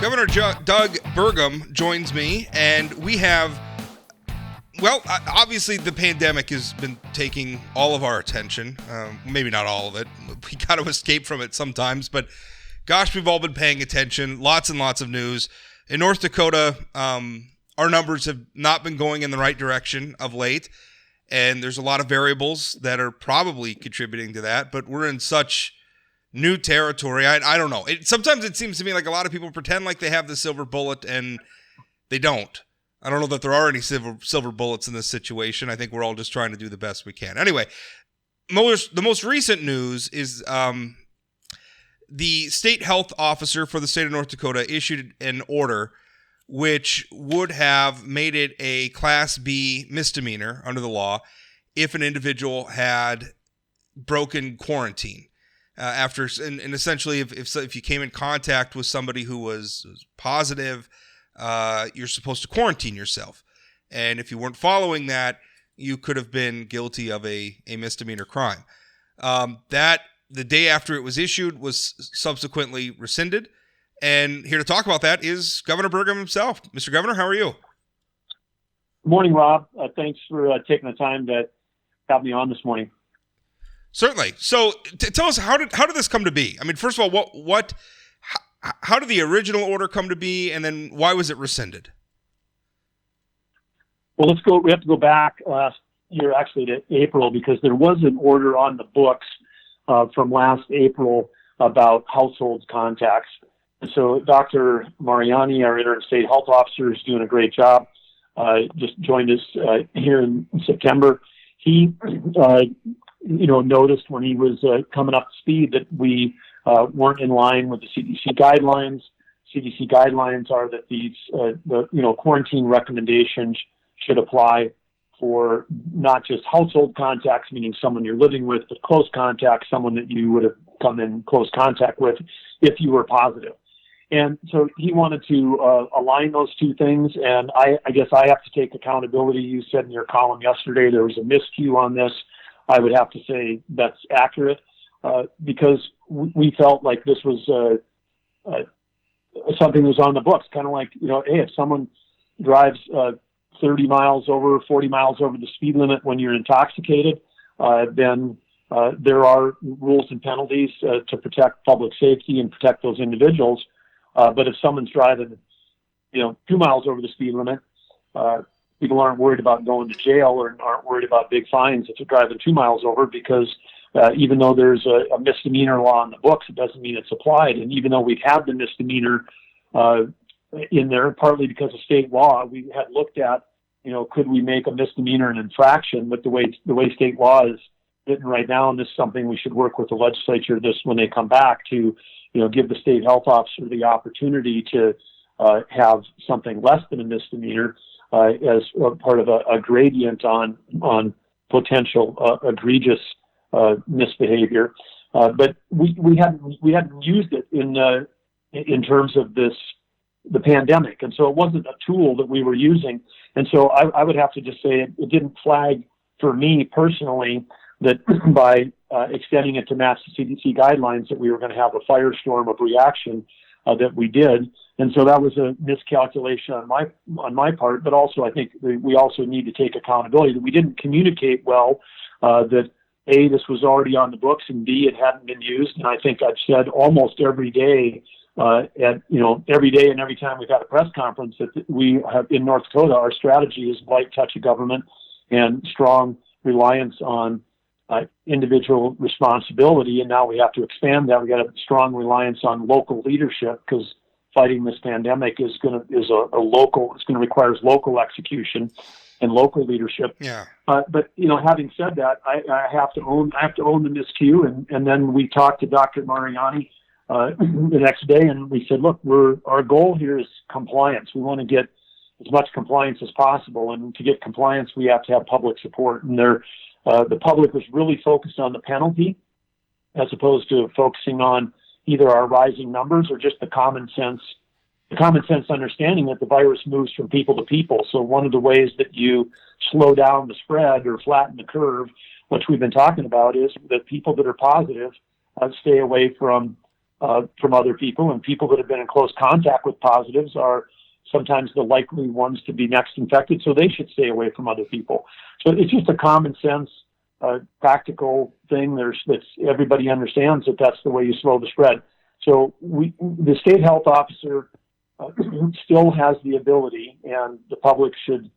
Governor Doug Burgum joins me, and we have, well, obviously the pandemic has been taking all of our attention. Maybe not all of it. We got to escape from it sometimes, but gosh, we've all been paying attention. Lots and lots of news. In North Dakota, our numbers have not been going in the right direction of late, and there's a lot of variables that are probably contributing to that, but we're in such new territory. I don't know. Sometimes it seems to me like a lot of people pretend like they have the silver bullet, and they don't. I don't know that there are any silver bullets in this situation. I think we're all just trying to do the best we can. Anyway, the most recent news is the state health officer for the state of North Dakota issued an order which would have made it a Class B misdemeanor under the law if an individual had broken quarantine. And essentially, if you came in contact with somebody who was positive, you're supposed to quarantine yourself. And if you weren't following that, you could have been guilty of a misdemeanor crime. That, the day after it was issued, was subsequently rescinded. And here to talk about that is Governor Burgum himself. Mr. Governor, how are you? Good morning, Rob. Thanks for taking the time to have me on this morning. Certainly. So tell us, how did this come to be? I mean, first of all, how did the original order come to be, and then why was it rescinded? Well, we have to go back last year, actually, to April, because there was an order on the books from last April about household contacts. And so Dr. Mariani, our interim state health officer, is doing a great job. Just joined us here in September. He noticed when he was coming up to speed that we weren't in line with the CDC guidelines. CDC guidelines are that these, quarantine recommendations should apply for not just household contacts, meaning someone you're living with, but close contacts, someone that you would have come in close contact with if you were positive. And so he wanted to align those two things. And I guess I have to take accountability. You said in your column yesterday there was a miscue on this. I would have to say that's accurate because we felt like this was something that was on the books, kind of like, hey, if someone drives 30 miles over, 40 miles over the speed limit when you're intoxicated, then there are rules and penalties to protect public safety and protect those individuals. But if someone's driving, 2 miles over the speed limit, people aren't worried about going to jail or aren't worried about big fines if they're driving 2 miles over, because even though there's a misdemeanor law in the books, it doesn't mean it's applied. And even though we've had the misdemeanor in there, partly because of state law, we had looked at, could we make a misdemeanor an infraction? But the way state law is written right now, and this is something we should work with the legislature when they come back to, give the state health officer the opportunity to have something less than a misdemeanor as part of a gradient on potential egregious misbehavior. But we hadn't used it in terms of the pandemic, and so it wasn't a tool that we were using. And so I would have to just say it didn't flag for me personally that by extending it to match the CDC guidelines that we were going to have a firestorm of reaction that we did. And so that was a miscalculation on my part, but also I think we also need to take accountability that we didn't communicate well, that A, this was already on the books, and B, it hadn't been used. And I think I've said almost every day, every day and every time we've had a press conference that we have in North Dakota, our strategy is light touch of government and strong reliance on individual responsibility. And now we have to expand that. We got a strong reliance on local leadership, because fighting this pandemic is going to require local execution and local leadership. Yeah. But having said that, I have to own the miscue. And then we talked to Dr. Mariani the next day, and we said, look, our goal here is compliance. We want to get as much compliance as possible, and to get compliance, we have to have public support. And the public was really focused on the penalty, as opposed to focusing on either our rising numbers or just the common sense understanding that the virus moves from people to people. So one of the ways that you slow down the spread or flatten the curve, which we've been talking about, is that people that are positive stay away from from other people, and people that have been in close contact with positives are sometimes the likely ones to be next infected, so they should stay away from other people. So it's just a common sense, practical thing. Everybody understands that that's the way you slow the spread. So the state health officer still has the ability, and the public should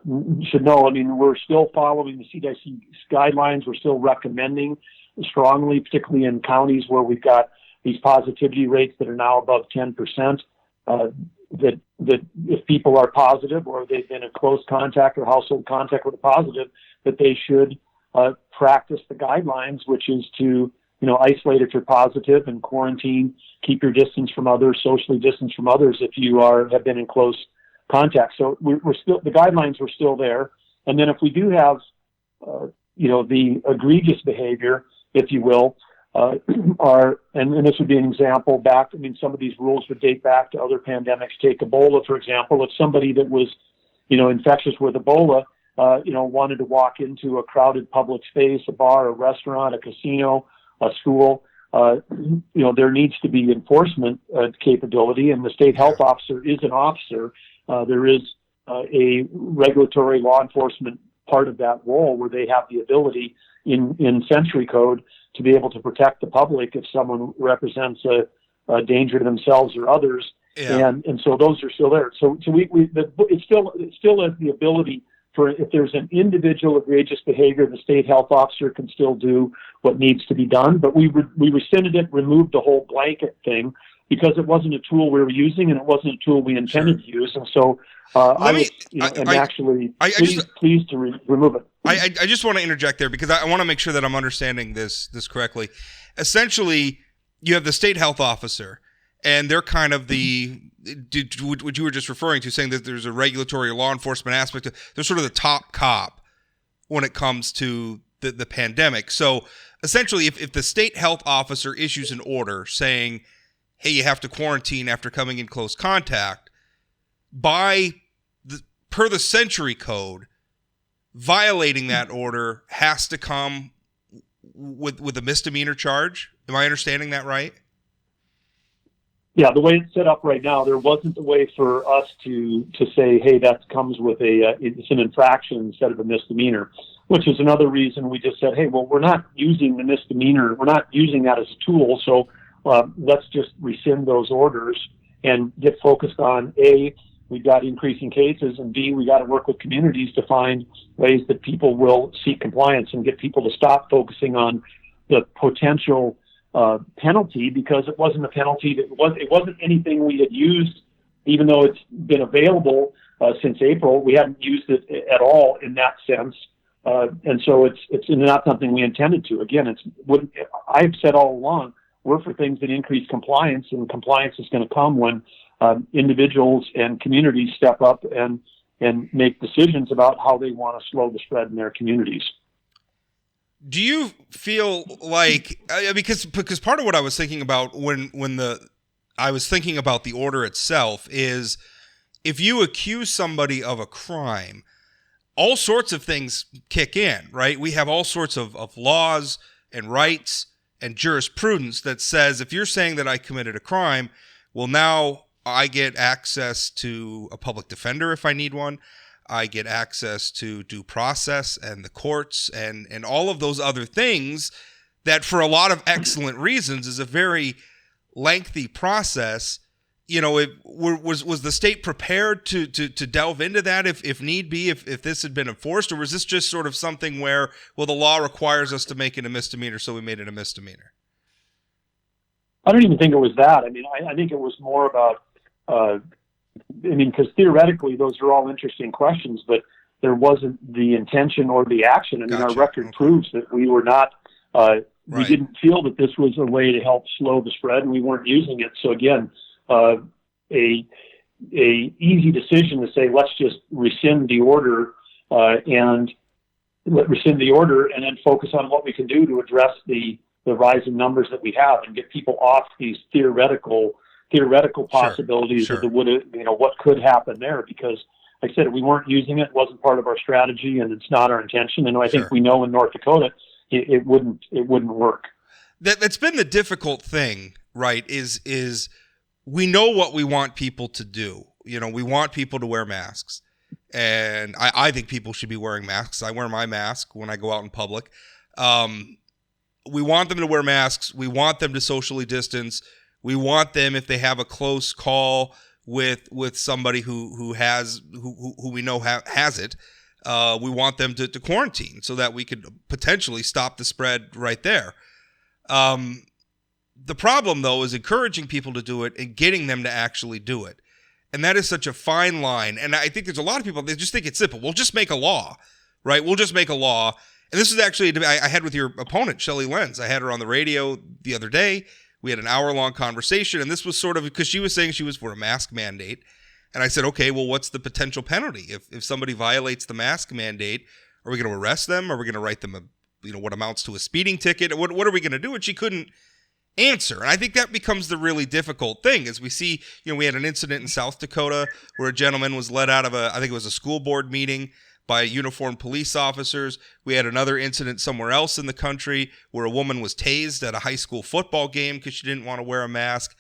know. I mean, we're still following the CDC guidelines. We're still recommending strongly, particularly in counties where we've got these positivity rates that are now above 10%, that if people are positive or they've been in close contact or household contact with a positive, that they should practice the guidelines, which is to isolate if you're positive and quarantine, keep your distance from others, socially distance from others if you have been in close contact. So we're still, the guidelines were still there. And then if we do have, the egregious behavior, if you will, and this would be an example back, some of these rules would date back to other pandemics. Take Ebola, for example. If somebody that was, infectious with Ebola, wanted to walk into a crowded public space, a bar, a restaurant, a casino, a school, there needs to be enforcement capability, and the state health officer is an officer. There is a regulatory law enforcement part of that role where they have the ability in Century Code to be able to protect the public if someone represents a danger to themselves or others. Yeah. And so those are still there. So it still has the ability for, if there's an individual egregious behavior, the state health officer can still do what needs to be done. But we rescinded it, removed the whole blanket thing, because it wasn't a tool we were using and it wasn't a tool we intended to use. And so pleased to remove it. I just want to interject there because I want to make sure that I'm understanding this correctly. Essentially, you have the state health officer, and they're kind of what you were just referring to, saying that there's a regulatory or law enforcement aspect. They're sort of the top cop when it comes to the pandemic. So essentially, if the state health officer issues an order saying, hey, you have to quarantine after coming in close contact, per the Century Code, violating that order has to come with a misdemeanor charge. Am I understanding that right? Yeah, the way it's set up right now, there wasn't a way for us to say, hey, that comes with it's an infraction instead of a misdemeanor, which is another reason we just said, hey, well, we're not using the misdemeanor. We're not using that as a tool. So let's just rescind those orders and get focused on, A, we've got increasing cases, and B, we got to work with communities to find ways that people will seek compliance and get people to stop focusing on the potential penalty, because it wasn't a penalty. It wasn't anything we had used, even though it's been available since April. We hadn't used it at all in that sense, and so it's not something we intended to. Again, I've said all along, we're for things that increase compliance, and compliance is going to come when individuals and communities step up and make decisions about how they want to slow the spread in their communities. Do you feel like, because part of what I was thinking about when I was thinking about the order itself is, if you accuse somebody of a crime, all sorts of things kick in, right? We have all sorts of laws and rights and jurisprudence that says, if you're saying that I committed a crime, well, now I get access to a public defender if I need one. I get access to due process and the courts and all of those other things that, for a lot of excellent reasons, is a very lengthy process. Was the state prepared to delve into that if need be, if this had been enforced, or was this just sort of something where, well, the law requires us to make it a misdemeanor, so we made it a misdemeanor? I don't even think it was that. I think it was more about, because theoretically those are all interesting questions, but there wasn't the intention or the action. Gotcha. Our record proves that we were not, we didn't feel that this was a way to help slow the spread, and we weren't using it. So again, a easy decision to say, let's just rescind the order and then focus on what we can do to address the rising numbers that we have and get people off these theoretical possibilities of what could happen there. Because, like I said, we weren't using it. It wasn't part of our strategy, and it's not our intention. And I think we know in North Dakota it wouldn't work. That's been the difficult thing right, is we know what we want people to do. We want people to wear masks. And I think people should be wearing masks. I wear my mask when I go out in public. We want them to wear masks. We want them to socially distance. We want them, if they have a close call with somebody who we know has it, we want them to quarantine so that we could potentially stop the spread right there. The problem, though, is encouraging people to do it and getting them to actually do it. And that is such a fine line. And I think there's a lot of people, they just think it's simple. We'll just make a law, right? We'll just make a law. And this is actually a debate I had with your opponent, Shelley Lenz. I had her on the radio the other day. We had an hour-long conversation, and this was sort of because she was saying she was for a mask mandate. And I said, okay, well, what's the potential penalty? If somebody violates the mask mandate, are we going to arrest them? Are we going to write them what amounts to a speeding ticket? What are we going to do? And she couldn't answer. And I think that becomes the really difficult thing as we see, we had an incident in South Dakota where a gentleman was let out of I think it was a school board meeting by uniformed police officers. We had another incident somewhere else in the country where a woman was tased at a high school football game because she didn't want to wear a mask.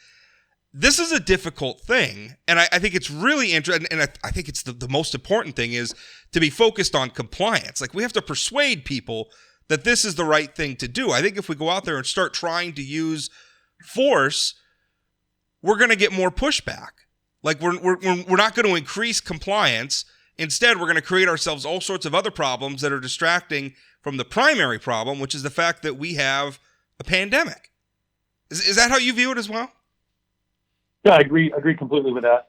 This is a difficult thing. And I think it's really interesting. And I think it's the most important thing is to be focused on compliance. Like, we have to persuade people that this is the right thing to do. I think if we go out there and start trying to use force, we're going to get more pushback. Like, we're not going to increase compliance. Instead, we're going to create ourselves all sorts of other problems that are distracting from the primary problem, which is the fact that we have a pandemic. Is that how you view it as well? Yeah, I agree completely with that.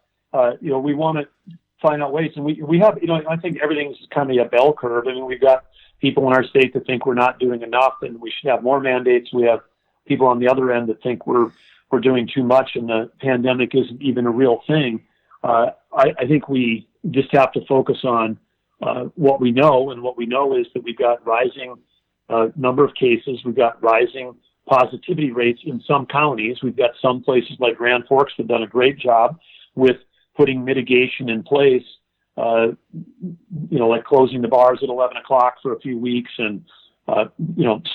We want to find out ways, and we have, I think everything's kind of a bell curve. I mean, we've got people in our state that think we're not doing enough and we should have more mandates. We have people on the other end that think we're doing too much and the pandemic isn't even a real thing. I think we just have to focus on what we know, and what we know is that we've got rising number of cases. We've got rising positivity rates in some counties. We've got some places like Grand Forks that have done a great job with putting mitigation in place, like closing the bars at 11 o'clock for a few weeks and,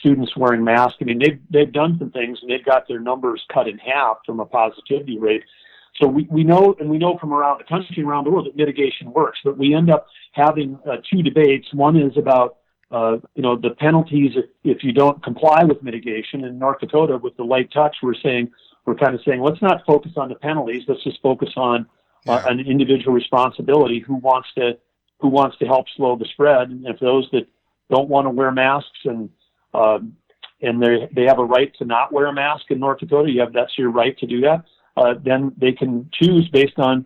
students wearing masks. I mean, they've done some things and they've got their numbers cut in half from a positivity rate. So we know from around the country, around the world, that mitigation works, but we end up having two debates. One is about, the penalties if you don't comply with mitigation. In North Dakota, with the light touch, we're kind of saying, let's not focus on the penalties. Let's just focus on an individual responsibility. Who wants to help slow the spread? And if those that don't want to wear masks and they have a right to not wear a mask in North Dakota, that's your right to do that. Then they can choose based on,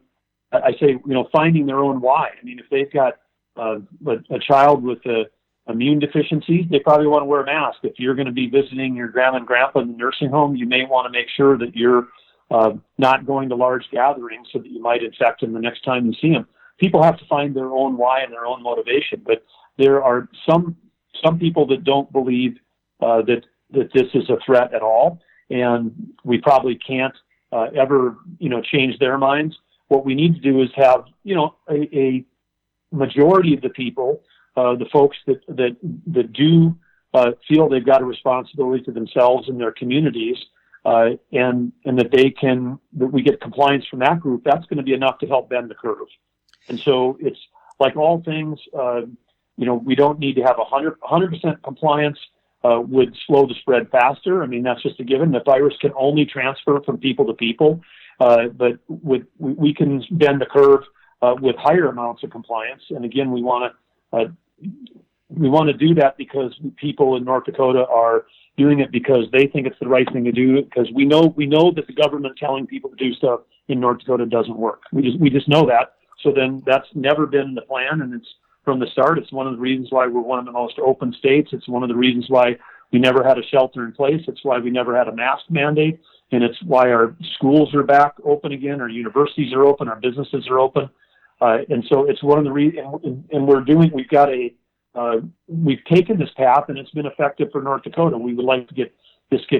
I say, finding their own why. I mean, if they've got a child with a immune deficiency, they probably want to wear a mask. If you're going to be visiting your grandma and grandpa in the nursing home, you may want to make sure that you're not going to large gatherings so that you might infect them the next time you see them. People have to find their own why and their own motivation, but there are some people that don't believe that this is a threat at all, and we probably can't ever change their minds. What we need to do is have a majority of the people, the folks that do feel they've got a responsibility to themselves and their communities, and that we get compliance from that group. That's going to be enough to help bend the curve. And so it's like all things, we don't need to have 100% compliance. Would slow the spread faster. I mean, that's just a given. The virus can only transfer from people to people, but we can bend the curve with higher amounts of compliance. And again, we want to do that because people in North Dakota are doing it because they think it's the right thing to do. Because we know that the government telling people to do stuff in North Dakota doesn't work. We just know that. So then that's never been the plan, and it's from the start. It's one of the reasons why we're one of the most open states. It's one of the reasons why we never had a shelter in place. It's why we never had a mask mandate. And it's why our schools are back open again. Our universities are open. Our businesses are open. And so it's one of the reasons, and we've taken this path and it's been effective for North Dakota. We would like to get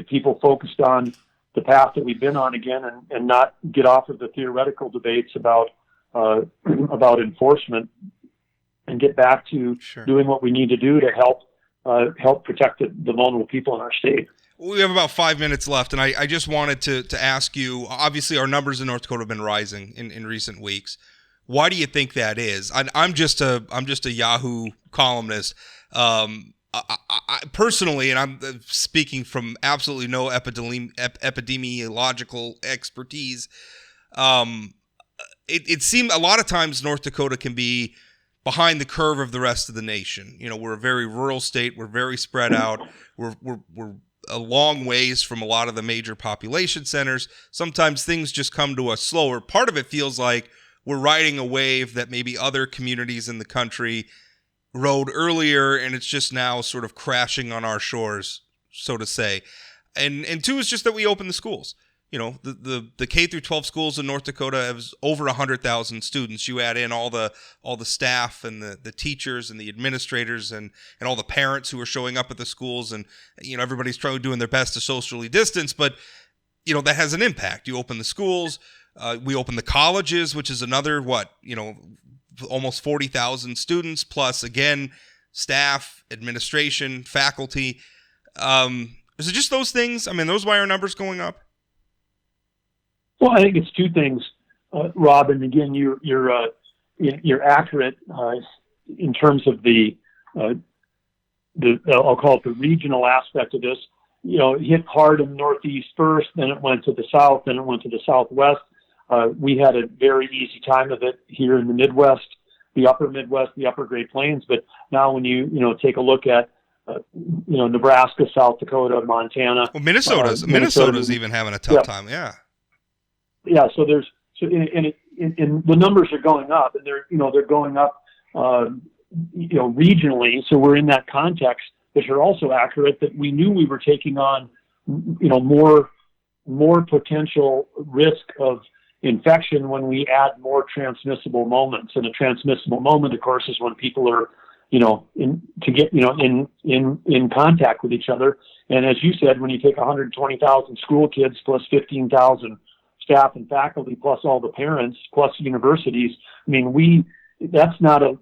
people focused on the path that we've been on again and not get off of the theoretical debates about enforcement, and get back to doing what we need to do to help protect the vulnerable people in our state. We have about 5 minutes left, and I just wanted to ask you, obviously our numbers in North Dakota have been rising in recent weeks. Why do you think that is? I'm just a Yahoo columnist. I personally, and I'm speaking from absolutely no epidemiological expertise, it seemed a lot of times North Dakota can be behind the curve of the rest of the nation. You know, we're a very rural state. We're very spread out. We're a long ways from a lot of the major population centers. Sometimes things just come to us slower. Part of it feels like we're riding a wave that maybe other communities in the country rode earlier, and it's just now sort of crashing on our shores, so to say. And two is just that we open the schools. You know, the K through 12 schools in North Dakota have over 100,000 students. You add in all the staff and the teachers and the administrators and all the parents who are showing up at the schools, and you know, everybody's doing their best to socially distance, but you know, that has an impact. You open the schools, we open the colleges, which is another almost 40,000 students plus again staff, administration, faculty. Is it just those things? I mean, those why our numbers going up? Well, I think it's two things, Rob. And again, you're accurate in terms of the I'll call it the regional aspect of this. You know, it hit hard in the Northeast first, then it went to the South, then it went to the Southwest. We had a very easy time of it here in the Midwest, the Upper Midwest, the Upper Great Plains. But now, when you take a look at Nebraska, South Dakota, Montana, well, Minnesota's even having a tough time. Yeah. Yeah, so and the numbers are going up, and they're going up, regionally. So we're in that context, but you're also accurate that we knew we were taking on, more potential risk of infection when we add more transmissible moments. And a transmissible moment, of course, is when people are, in contact with each other. And as you said, when you take 120,000 school kids plus 15,000 staff and faculty, plus all the parents, plus universities. I mean, that's not a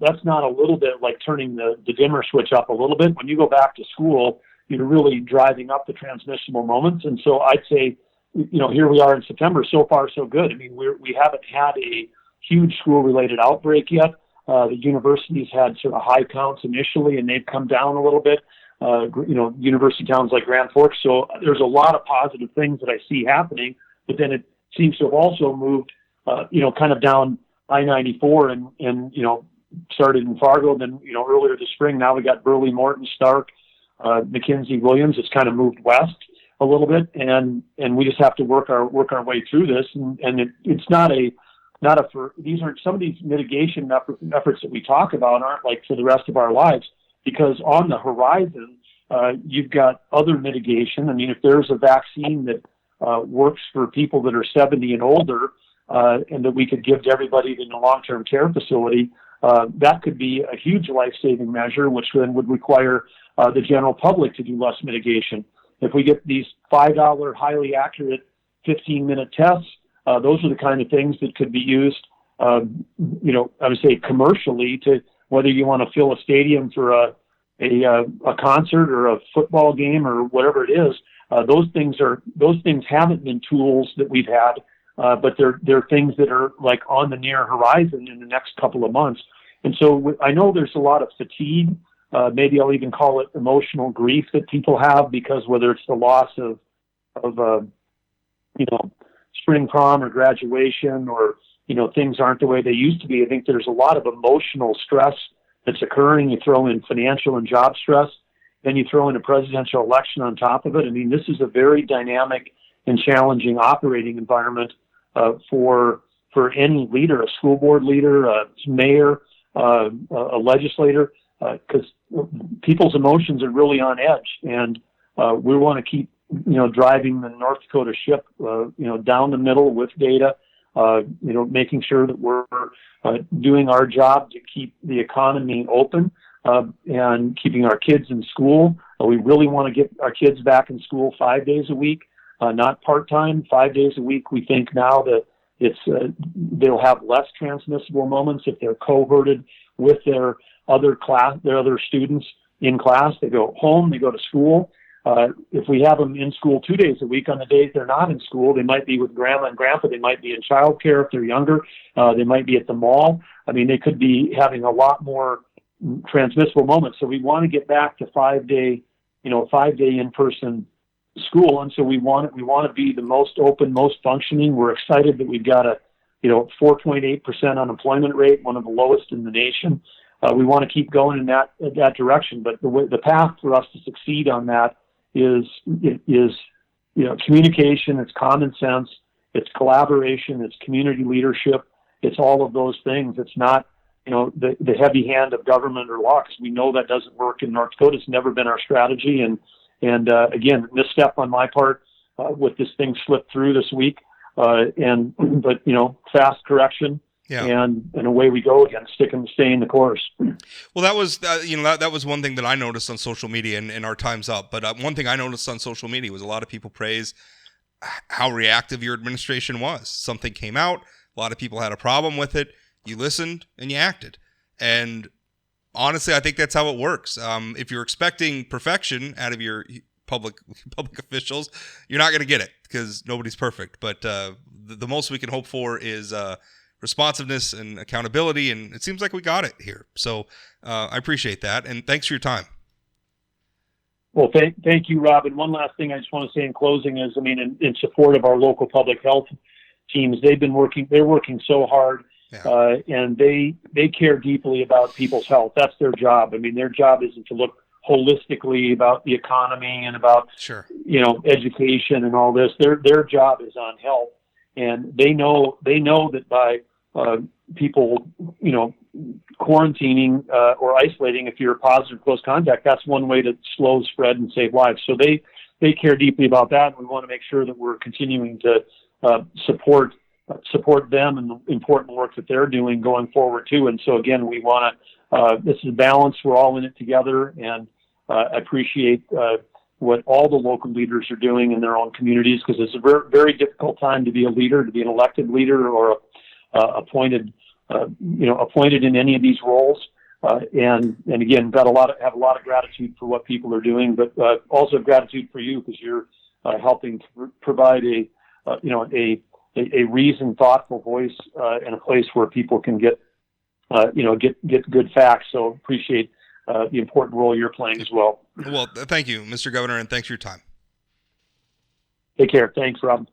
little bit like turning the dimmer switch up a little bit. When you go back to school, you're really driving up the transmissible moments. And so I'd say, here we are in September, so far so good. I mean, we haven't had a huge school-related outbreak yet. The universities had sort of high counts initially, and they've come down a little bit. University towns like Grand Forks. So there's a lot of positive things that I see happening, but then it seems to have also moved, kind of down I-94 and started in Fargo. Then, earlier this spring, now we got Burley, Morton, Stark, McKinsey, Williams. It's kind of moved west a little bit, and we just have to work our way through this. And it's these aren't some of these mitigation efforts that we talk about aren't like for the rest of our lives, because on the horizon, you've got other mitigation. I mean, if there's a vaccine that works for people that are 70 and older, and that we could give to everybody in a long-term care facility, that could be a huge life-saving measure, which then would require the general public to do less mitigation. If we get these $5 highly accurate 15-minute tests, those are the kind of things that could be used, I would say commercially, to whether you want to fill a stadium for a concert or a football game or whatever it is. Those things haven't been tools that we've had, but they're things that are like on the near horizon in the next couple of months. And so I know there's a lot of fatigue. Maybe I'll even call it emotional grief that people have, because whether it's the loss of spring prom or graduation, or things aren't the way they used to be. I think there's a lot of emotional stress that's occurring. You throw in financial and job stress. Then you throw in a presidential election on top of it. I mean, this is a very dynamic and challenging operating environment for any leader, a school board leader, a mayor, a legislator, because people's emotions are really on edge, and we want to keep driving the North Dakota ship down the middle with data, making sure that we're doing our job to keep the economy open. And keeping our kids in school. We really want to get our kids back in school 5 days a week, not part-time, 5 days a week. We think now that they'll have less transmissible moments if they're cohorted with their other students in class. They go home, they go to school. If we have them in school 2 days a week, on the days they're not in school, they might be with grandma and grandpa. They might be in childcare if they're younger. They might be at the mall. I mean, they could be having a lot more transmissible moments. So we want to get back to 5-day in-person school. And so we want to be the most open, most functioning. We're excited that we've got a 4.8% unemployment rate, one of the lowest in the nation. We want to keep going in that direction. But the path for us to succeed on that is communication, it's common sense, it's collaboration, it's community leadership, it's all of those things. It's not the heavy hand of government or law, because we know that doesn't work in North Dakota. It's never been our strategy, and again, misstep on my part with this thing slipped through this week, but fast correction. Yeah. And away we go again, staying the course. Well, that was that was one thing that I noticed on social media, and our time's up. But one thing I noticed on social media was a lot of people praise how reactive your administration was. Something came out, a lot of people had a problem with it. You listened and you acted. And honestly, I think that's how it works. If you're expecting perfection out of your public officials, you're not going to get it, because nobody's perfect. But the most we can hope for is responsiveness and accountability, and it seems like we got it here. So I appreciate that, and thanks for your time. Well, thank you, Rob. And one last thing I just want to say in closing is, in support of our local public health teams, they're working so hard, and they care deeply about people's health. That's their job. Their job isn't to look holistically about the economy and about education and all this. Their job is on health. And they know that by people, quarantining or isolating, if you're a positive close contact, that's one way to slow spread and save lives. So they care deeply about that. And we want to make sure that we're continuing to support them and the important work that they're doing going forward too. And so again, we want to. This is balance. We're all in it together, and I appreciate what all the local leaders are doing in their own communities, because it's a very, very difficult time to be a leader, to be an elected leader or appointed in any of these roles. And again, have a lot of gratitude for what people are doing, but also gratitude for you, because you're helping to provide a reasoned, thoughtful voice in a place where people can get good facts. So appreciate the important role you're playing as well. Well, thank you, Mr. Governor, and thanks for your time. Take care. Thanks, Rob.